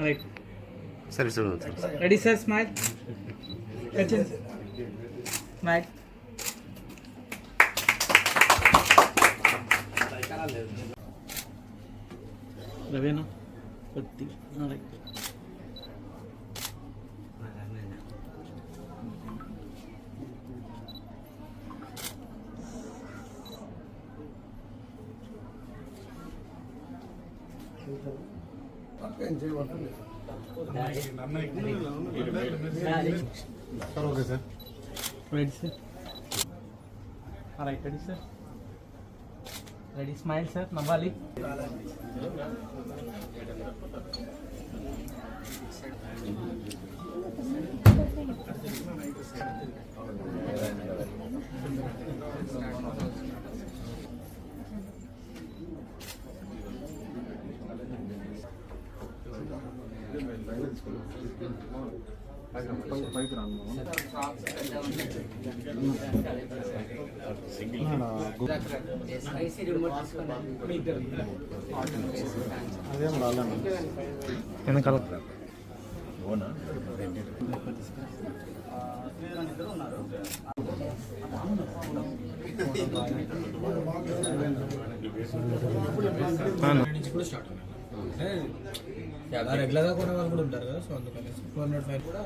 Right. Sir, Ready, sir? Smile. Catching. Smile. Ravena. Patti. Right. Okay, sir. Ready, sir? Alright, ready, sir? Ready, smile, sir. Navali. వెనకాల regular గా కొనే వాళ్ళు కూడా ఉంటారు కదా, so అందుకని 405 కూడా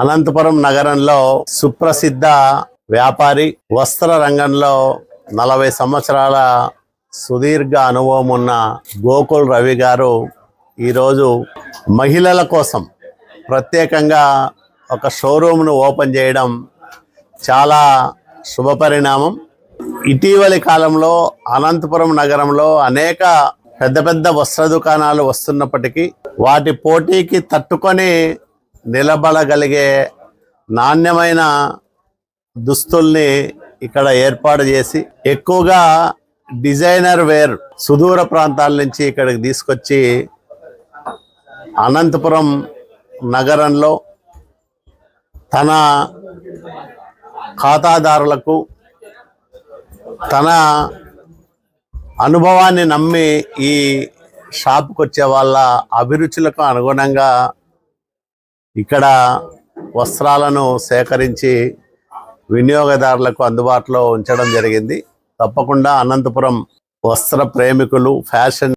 అనంతపురం నగరంలో సుప్రసిద్ధ వ్యాపారి, వస్త్ర రంగంలో 40 సంవత్సరాల సుదీర్ఘ అనుభవం ఉన్న గోకుల్ రవి గారు ఈరోజు మహిళల కోసం ప్రత్యేకంగా ఒక షోరూమ్ను ఓపెన్ చేయడం చాలా శుభపరిణామం. ఇటీవలి కాలంలో అనంతపురం నగరంలో అనేక పెద్ద పెద్ద వస్త్ర దుకాణాలు వస్తున్నప్పటికీ వాటి పోటీకి తట్టుకొని నిలబడగలిగే నాణ్యమైన దుస్తుల్ని ఇక్కడ ఏర్పాటు చేసి ఎక్కువగా డిజైనర్ వేర్ సుదూర ప్రాంతాల నుంచి ఇక్కడికి తీసుకొచ్చి అనంతపురం నగరంలో తన ఖాతాదారులకు తన అనుభవాన్ని నమ్మి ఈ షాప్కి వచ్చే వాళ్ళ అభిరుచులకు అనుగుణంగా ఇక్కడ వస్త్రాలను సేకరించి వినియోగదారులకు అందుబాటులో ఉంచడం జరిగింది. తప్పకుండా అనంతపురం వస్త్ర ప్రేమికులు, ఫ్యాషన్